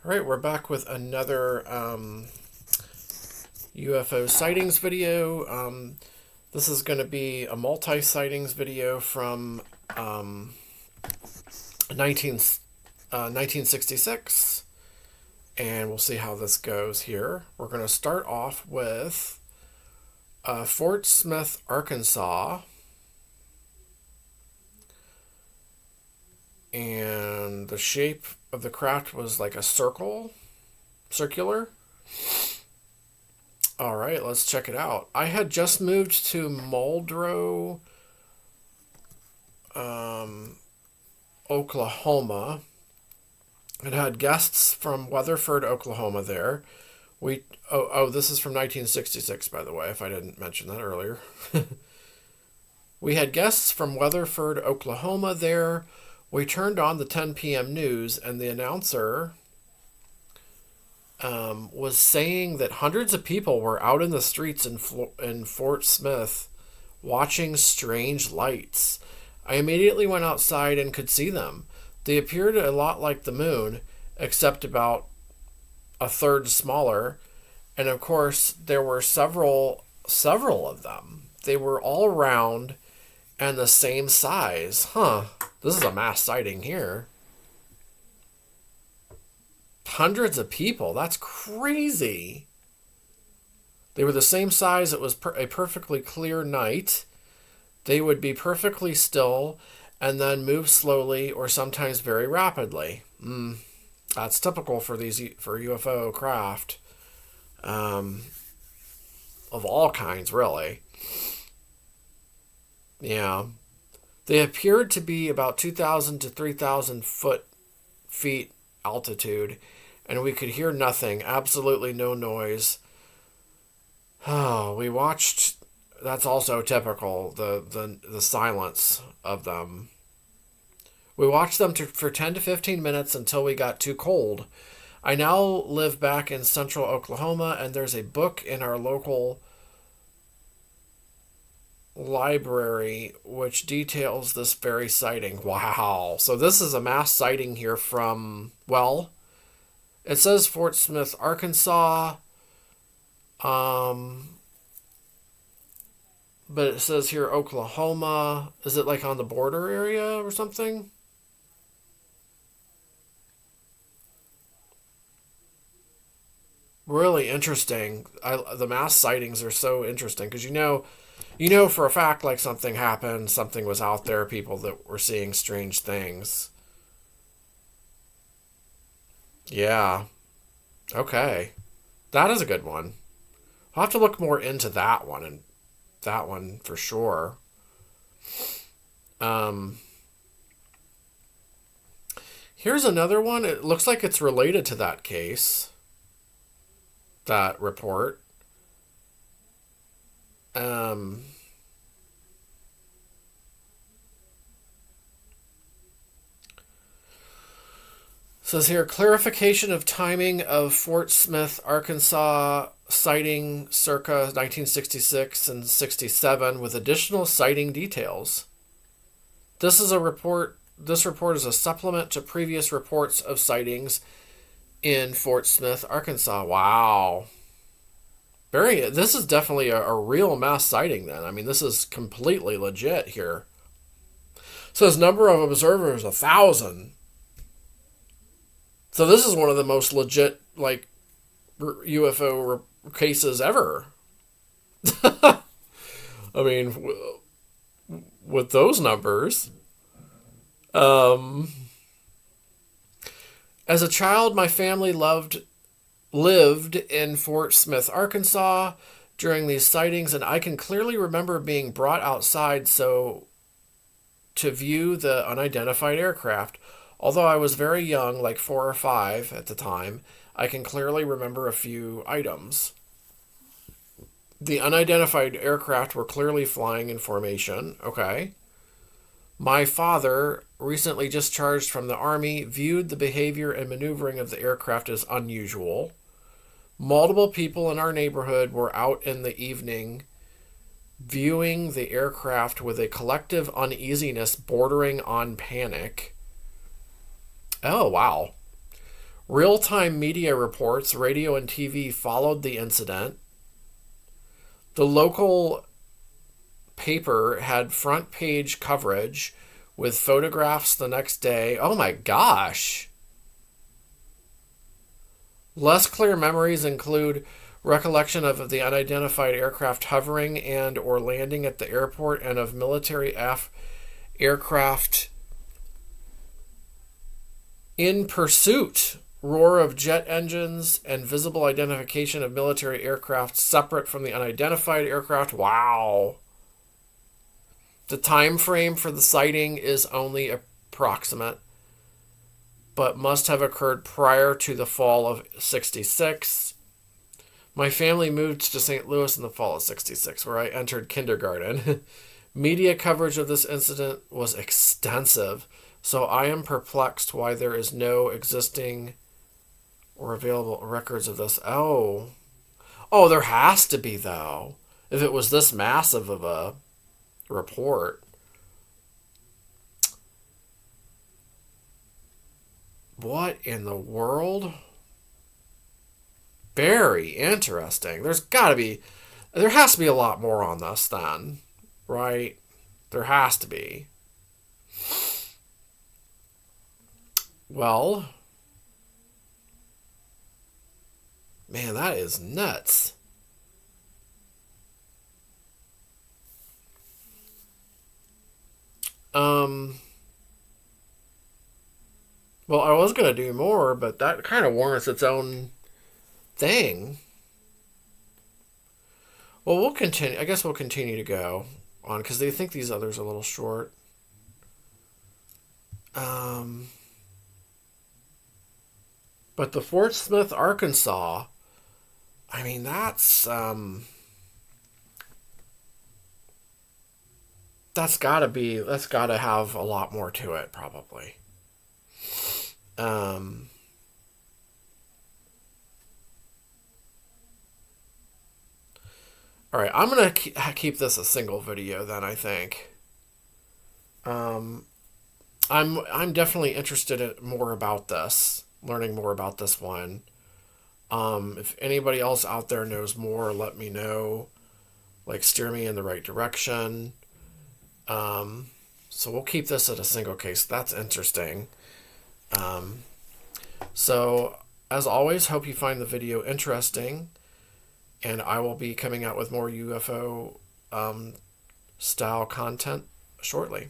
All right, we're back with another UFO sightings video. This is going to be a multi-sightings video from 19, 1966, and we'll see how this goes here. We're going to start off with Fort Smith, Arkansas, and the shape of the craft was like a circular. All right, let's check it out. I had just moved to Muldrow, Oklahoma, and had guests from Weatherford, Oklahoma there. This is from 1966, by the way, if I didn't mention that earlier. We had guests from Weatherford, Oklahoma there. We turned on the 10 p.m. news, and the announcer was saying that hundreds of people were out in the streets in Fort Smith watching strange lights. I immediately went outside and could see them. They appeared a lot like the moon, except about a third smaller. And of course, there were several of them. They were all round and the same size. This is a mass sighting here. Hundreds of people. That's crazy. They were the same size. It was a perfectly clear night. They would be perfectly still and then move slowly or sometimes very rapidly. That's typical for UFO craft. Of all kinds, really. Yeah. They appeared to be about 2,000 to 3,000 feet altitude, and we could hear nothing, absolutely no noise. We watched. That's also typical, the silence of them. We watched them for 10 to 15 minutes until we got too cold. I now live back in central Oklahoma, and there's a book in our local library which details this very sighting. Wow. So this is a mass sighting here from, well, it says Fort Smith, Arkansas. But it says here Oklahoma. Is it like on the border area or something? Really interesting. The mass sightings are so interesting because you know for a fact like something happened, something was out there, people that were seeing strange things. Yeah. Okay. That is a good one. I'll have to look more into that one for sure. Um Here's another one. It looks like it's related to that case, that report. Um Says here, clarification of timing of Fort Smith, Arkansas sighting circa 1966 and 67 with additional sighting details. This is a report. This report is a supplement to previous reports of sightings in Fort Smith, Arkansas. Wow. This is definitely a real mass sighting then. I mean, this is completely legit here. Says number of observers, 1,000. So this is one of the most legit, like, UFO cases ever. I mean, with those numbers. As a child, my family lived in Fort Smith, Arkansas during these sightings, and I can clearly remember being brought outside to view the unidentified aircraft. Although I was very young, like 4 or 5 at the time, I can clearly remember a few items. The unidentified aircraft were clearly flying in formation. Okay. My father, recently discharged from the Army, viewed the behavior and maneuvering of the aircraft as unusual. Multiple people in our neighborhood were out in the evening viewing the aircraft with a collective uneasiness bordering on panic. Oh, wow. Real-time media reports, radio and TV, followed the incident. The local paper had front page coverage with photographs the next day. Oh my gosh. Less clear memories include recollection of the unidentified aircraft hovering and or landing at the airport, and of military aircraft in pursuit, roar of jet engines, and visible identification of military aircraft separate from the unidentified aircraft. Wow. The time frame for the sighting is only approximate, but must have occurred prior to the fall of 66. My family moved to St. Louis in the fall of 66, where I entered kindergarten. Media coverage of this incident was extensive, so I am perplexed why there is no existing or available records of this. Oh, there has to be, though, if it was this massive of a report. What in the world? Very interesting. There has to be a lot more on this then, right? There has to be. Well, man, that is nuts. Well, I was going to do more, but that kind of warrants its own thing. Well, we'll continue. I guess we'll continue to go on because they think these others are a little short. But the Fort Smith, Arkansas, I mean, that's got to have a lot more to it, probably. All right, I'm gonna keep this a single video then. I think. I'm definitely interested in more about this, learning more about this one. If anybody else out there knows more, let me know. Like, steer me in the right direction. So we'll keep this at a single case. That's interesting. So, as always, hope you find the video interesting, and I will be coming out with more UFO style content shortly.